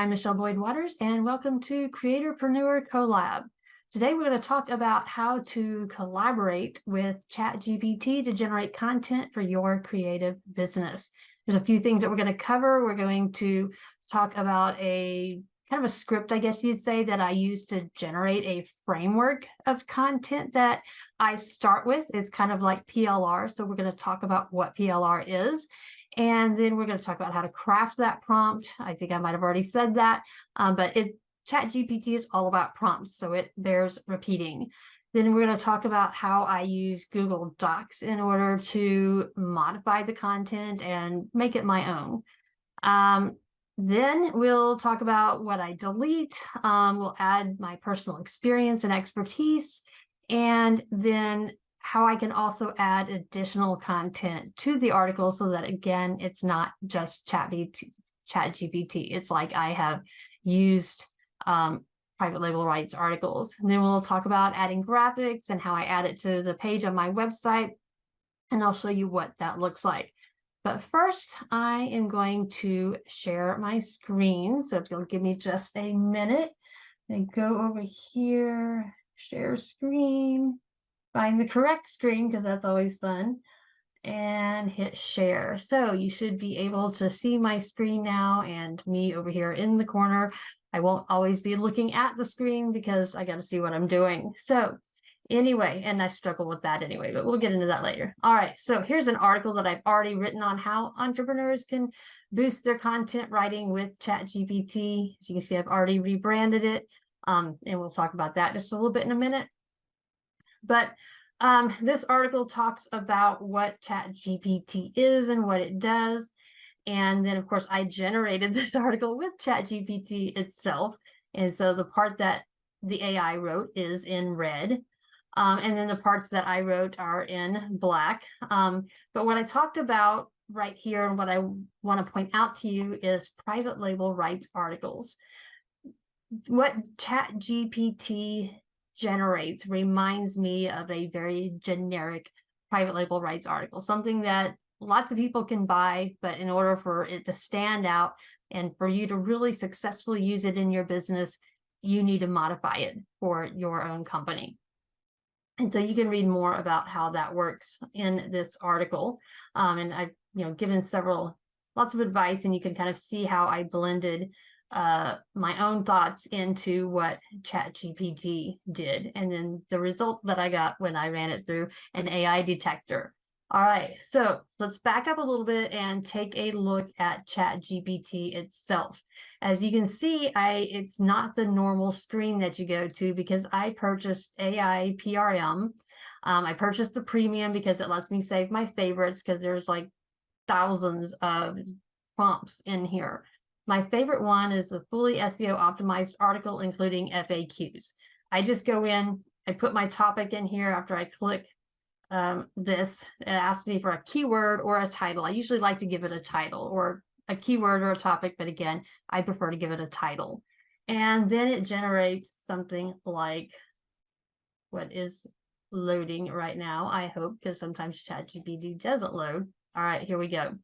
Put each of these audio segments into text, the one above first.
I'm Michelle Boyd-Waters, and welcome to Creatorpreneur Collab. Today, we're going to talk about how to collaborate with ChatGPT to generate content for your creative business. There's a few things that we're going to cover. We're going to talk about a kind of a script, I guess you'd say, that I use to generate a framework of content that I start with. It's kind of like PLR. So we're going to talk about what PLR is. And then we're going to talk about how to craft that prompt. I think I might have already said that, but ChatGPT is all about prompts, so it bears repeating. Then we're going to talk about how I use Google Docs in order to modify the content and make it my own. Then we'll talk about what I delete. We'll add my personal experience and expertise, and then how I can also add additional content to the article so that, again, it's not just ChatGPT. It's like I have used private label rights articles. And then we'll talk about adding graphics and how I add it to the page on my website. And I'll show you what that looks like. But first, I am going to share my screen. So if you'll give me just a minute and go over here, share screen. Find the correct screen because that's always fun, and hit share. So you should be able to see my screen now and me over here in the corner. I won't always be looking at the screen because I got to see what I'm doing. So anyway, and I struggle with that anyway, but we'll get into that later. All right, so here's an article that I've already written on how entrepreneurs can boost their content writing with ChatGPT. As you can see, I've already rebranded it, and we'll talk about that just a little bit in a minute. But this article talks about what ChatGPT is and what it does. And then, of course, I generated this article with ChatGPT itself. And so the part that the AI wrote is in red. And then the parts that I wrote are in black. But what I talked about right here and what I want to point out to you is private label rights articles. What ChatGPT generates reminds me of a very generic private label rights article, something that lots of people can buy, but in order for it to stand out and for you to really successfully use it in your business, you need to modify it for your own company. And so you can read more about how that works in this article. And I've given lots of advice, and you can kind of see how I blended my own thoughts into what ChatGPT did, and then the result that I got when I ran it through an AI detector. All right, so let's back up a little bit and take a look at ChatGPT itself. As you can see, it's not the normal screen that you go to because I purchased AI PRM. I purchased the premium because it lets me save my favorites because there's like thousands of prompts in here. My favorite one is the fully SEO optimized article, including FAQs. I just go in, I put my topic in here after I click this. It asks me for a keyword or a title. I usually like to give it a title or a keyword or a topic, but again, I prefer to give it a title. And then it generates something like what is loading right now, I hope, because sometimes ChatGPT doesn't load. All right, here we go.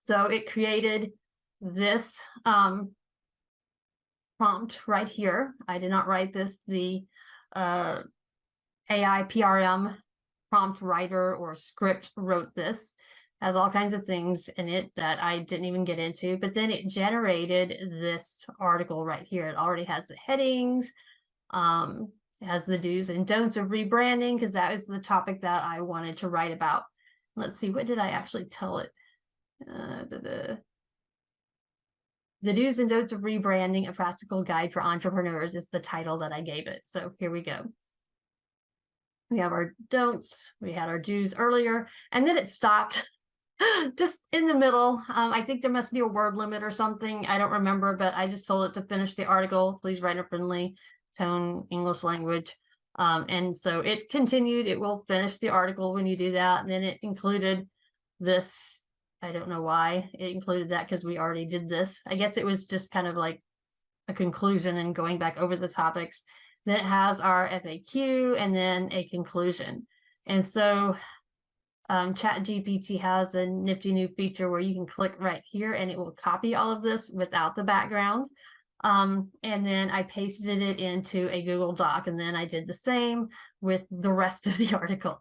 So it created this prompt right here. I did not write this. The AI PRM prompt writer or script wrote this. Has all kinds of things in it that I didn't even get into, but then it generated this article right here. It already has the headings, it has the do's and don'ts of rebranding, because that was the topic that I wanted to write about. Let's see, what did I actually tell it? The do's and don'ts of rebranding, a practical guide for entrepreneurs is the title that I gave it. So here we go. We have our don'ts, we had our do's earlier, and then it stopped just in the middle. I think there must be a word limit or something. I don't remember, but I just told it to finish the article. Please write a friendly tone, English language. And so it continued. It will finish the article when you do that. And then it included this. I don't know why it included that, because we already did this. I guess it was just kind of like a conclusion and going back over the topics. Then it has our FAQ and then a conclusion. And so ChatGPT has a nifty new feature where you can click right here and it will copy all of this without the background. And then I pasted it into a Google Doc, and then I did the same with the rest of the article.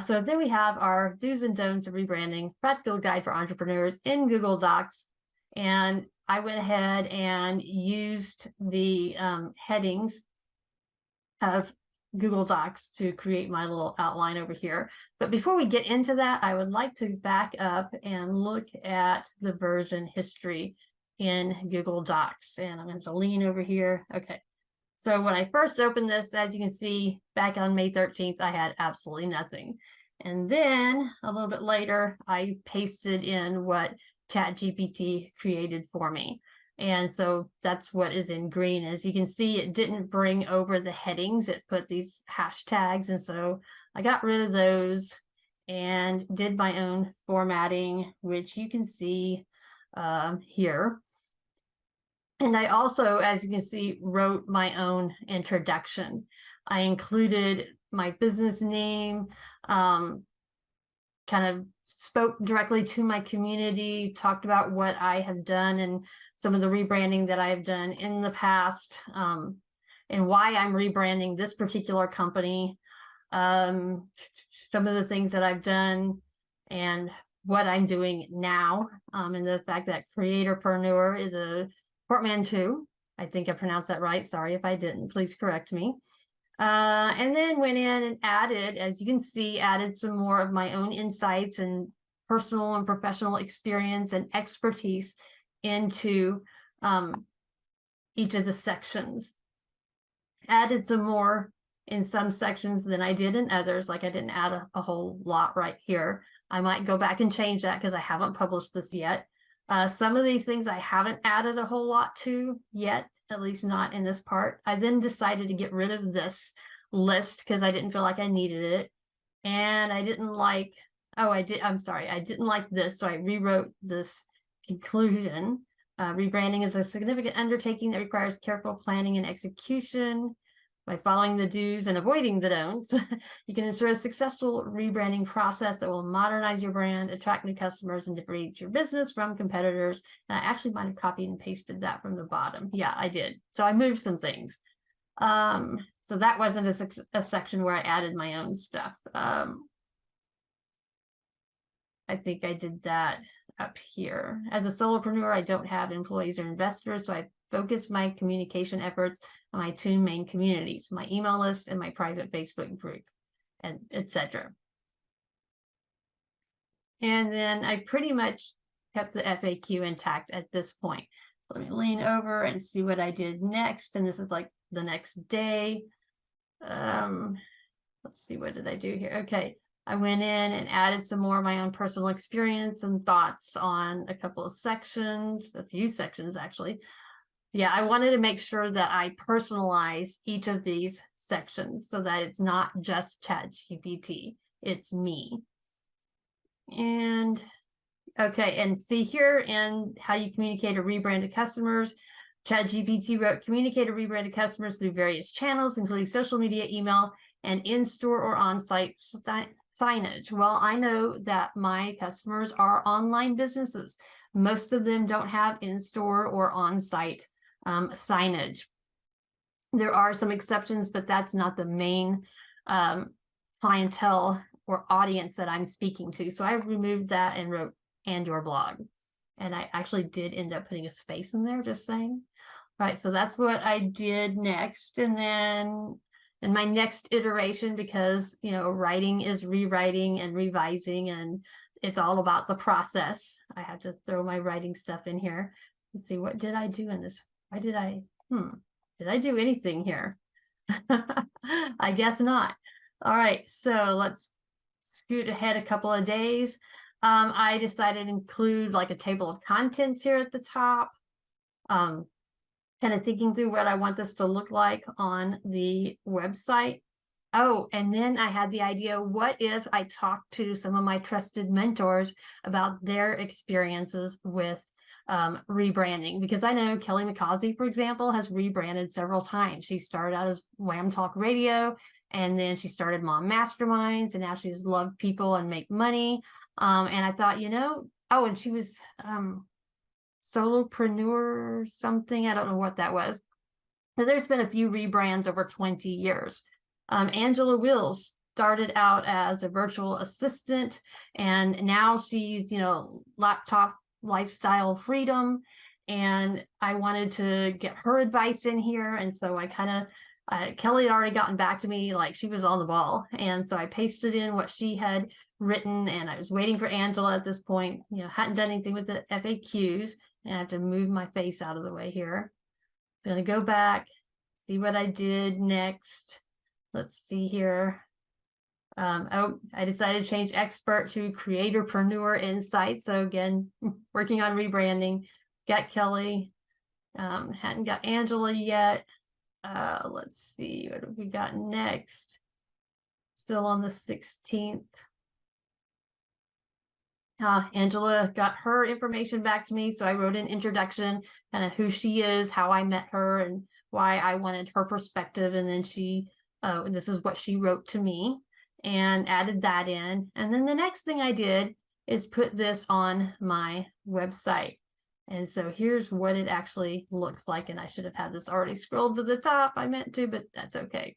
So then we have our do's and don'ts of rebranding, practical guide for entrepreneurs in Google Docs. And I went ahead and used the headings of Google Docs to create my little outline over here. But before we get into that, I would like to back up and look at the version history in Google Docs. And I'm going to lean over here. Okay. So when I first opened this, as you can see, back on May 13th, I had absolutely nothing. And then a little bit later, I pasted in what ChatGPT created for me. And so that's what is in green. As you can see, it didn't bring over the headings. It put these hashtags. And so I got rid of those and did my own formatting, which you can see here. And I also, as you can see, wrote my own introduction. I included my business name, kind of spoke directly to my community, talked about what I have done and some of the rebranding that I have done in the past, and why I'm rebranding this particular company, some of the things that I've done and what I'm doing now, and the fact that creatorpreneur is a portmanteau. I think I pronounced that right. Sorry if I didn't, please correct me. And then went in and added, as you can see, added some more of my own insights and personal and professional experience and expertise into each of the sections. Added some more in some sections than I did in others, like I didn't add a whole lot right here. I might go back and change that because I haven't published this yet. Some of these things I haven't added a whole lot to yet, at least not in this part. I then decided to get rid of this list because I didn't feel like I needed it. And I didn't like, I didn't like this. So I rewrote this conclusion. Rebranding is a significant undertaking that requires careful planning and execution. By following the do's and avoiding the don'ts, you can ensure a successful rebranding process that will modernize your brand, attract new customers, and differentiate your business from competitors. And I actually might have copied and pasted that from the bottom. Yeah, I did. So I moved some things. So that wasn't a section where I added my own stuff. I think I did that up here. As a solopreneur, I don't have employees or investors, so I focused my communication efforts on my two main communities, my email list and my private Facebook group, and etc. And then I pretty much kept the FAQ intact at this point. So let me lean over and see what I did next. And this is like the next day. Let's see, what did I do here? Okay, I went in and added some more of my own personal experience and thoughts on a couple of sections, a few sections actually. Yeah, I wanted to make sure that I personalize each of these sections so that it's not just ChatGPT, it's me. And okay, and see here in how you communicate or rebrand to customers, ChatGPT wrote, communicate or rebrand to customers through various channels, including social media, email, and in-store or on-site signage. Well, I know that my customers are online businesses. Most of them don't have in-store or on-site signage. There are some exceptions, but that's not the main clientele or audience that I'm speaking to. So I removed that and wrote and your blog. And I actually did end up putting a space in there, just saying. Right, so that's what I did next. And then in my next iteration, because, you know, writing is rewriting and revising, and it's all about the process. I had to throw my writing stuff in here. Let's see, what did I do in this? Why did I do anything here? I guess not. All right, so let's scoot ahead a couple of days. I decided to include like a table of contents here at the top. Kind of thinking through what I want this to look like on the website. Oh, and then I had the idea, what if I talked to some of my trusted mentors about their experiences with rebranding? Because I know Kelly McCausey, for example, has rebranded several times. She started out as Wham Talk Radio, And then she started Mom Masterminds, and now she's loved people and make money. And I thought, oh, and she was solopreneur or something. I don't know what that was. But there's been a few rebrands over 20 years. Angela Wills started out as a virtual assistant, and now she's, laptop lifestyle freedom. And I wanted to get her advice in here. And so I kind of, Kelly had already gotten back to me, like she was on the ball. And so I pasted in what she had written, and I was waiting for Angela at this point, hadn't done anything with the FAQs. And I have to move my face out of the way here. So I'm going to go back, see what I did next. Let's see here. I decided to change expert to creatorpreneur insight. So again, working on rebranding. Got Kelly. Hadn't got Angela yet. Let's see, what have we got next? Still on the 16th. Angela got her information back to me, so I wrote an introduction, kind of who she is, how I met her, and why I wanted her perspective. And then this is what she wrote to me, and added that in. And then the next thing I did is put this on my website. And so here's what it actually looks like. And I should have had this already scrolled to the top. I meant to, but that's okay.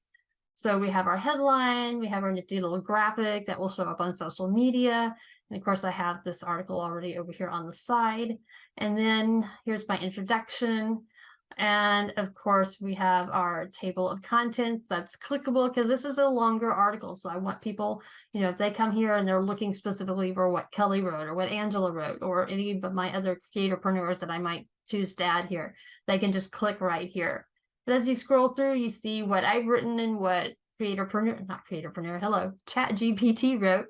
So we have our headline, we have our nifty little graphic that will show up on social media. And of course, I have this article already over here on the side. And then here's my introduction. And of course, we have our table of content that's clickable, because this is a longer article. So I want people, if they come here and they're looking specifically for what Kelly wrote or what Angela wrote or any of my other creatorpreneurs that I might choose to add here, they can just click right here. But as you scroll through, you see what I've written and what ChatGPT wrote.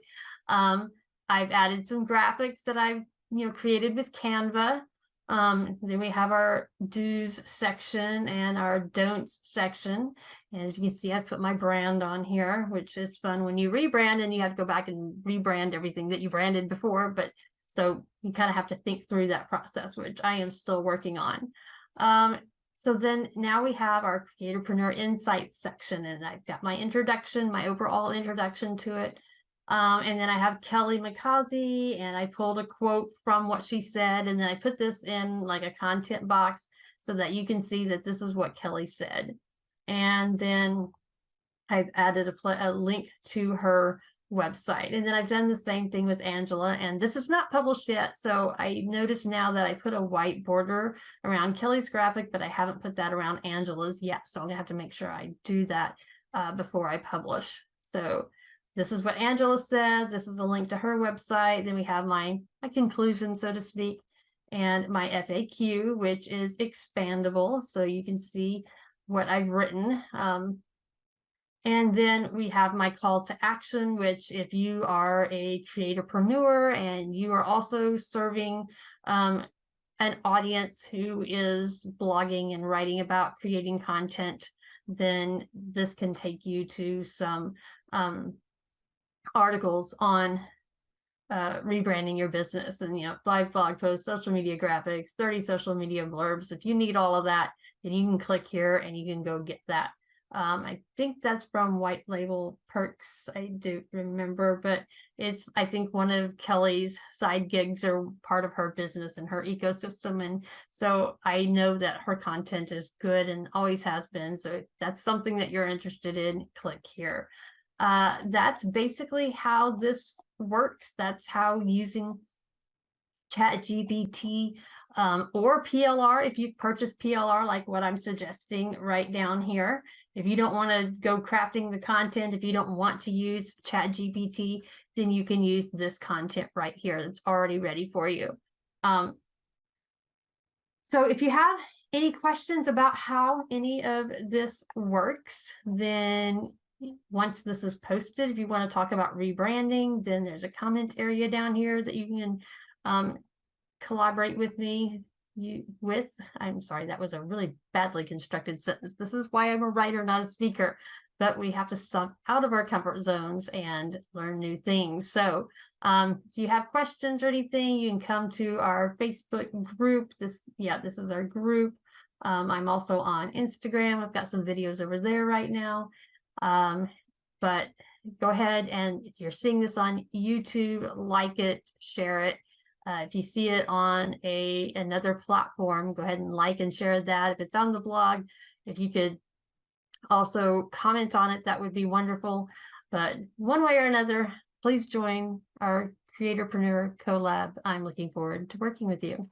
I've added some graphics that I've created with Canva. Then we have our do's section and our don'ts section. And as you can see, I put my brand on here, which is fun when you rebrand and you have to go back and rebrand everything that you branded before. But so you kind of have to think through that process, which I am still working on. So then now we have our Creatorpreneur Insights section, and I've got my introduction, my overall introduction to it. And then I have Kelly McCausey, and I pulled a quote from what she said, and then I put this in like a content box so that you can see that this is what Kelly said. And then I've added a link to her website. And then I've done the same thing with Angela, and this is not published yet. So I notice now that I put a white border around Kelly's graphic, but I haven't put that around Angela's yet. So I'm gonna have to make sure I do that before I publish. So this is what Angela said. This is a link to her website. Then we have my conclusion, so to speak, and my FAQ, which is expandable. So you can see what I've written. And then we have my call to action, which if you are a creatorpreneur and you are also serving an audience who is blogging and writing about creating content, then this can take you to some articles on rebranding your business, and 5 blog posts, social media graphics, 30 social media blurbs. If you need all of that, then you can click here and you can go get that. I think that's from White Label Perks. I do remember, but it's, I think, one of Kelly's side gigs or part of her business and her ecosystem. And so I know that her content is good and always has been. So if that's something that you're interested in, click here. That's basically how this works. That's how using ChatGPT or PLR, if you purchase PLR, like what I'm suggesting right down here. If you don't want to go crafting the content, if you don't want to use ChatGPT, then you can use this content right here that's already ready for you. So if you have any questions about how any of this works, then once this is posted, if you want to talk about rebranding, then there's a comment area down here that you can collaborate with me with. I'm sorry, that was a really badly constructed sentence. This is why I'm a writer, not a speaker, but we have to step out of our comfort zones and learn new things. So do you have questions or anything, you can come to our Facebook group. This is our group. I'm also on Instagram. I've got some videos over there right now. But go ahead, and if you're seeing this on YouTube, like it, share it. If you see it on another platform, go ahead and like and share that. If it's on the blog, if you could also comment on it, that would be wonderful. But one way or another, please join our Creatorpreneur collab. I'm looking forward to working with you.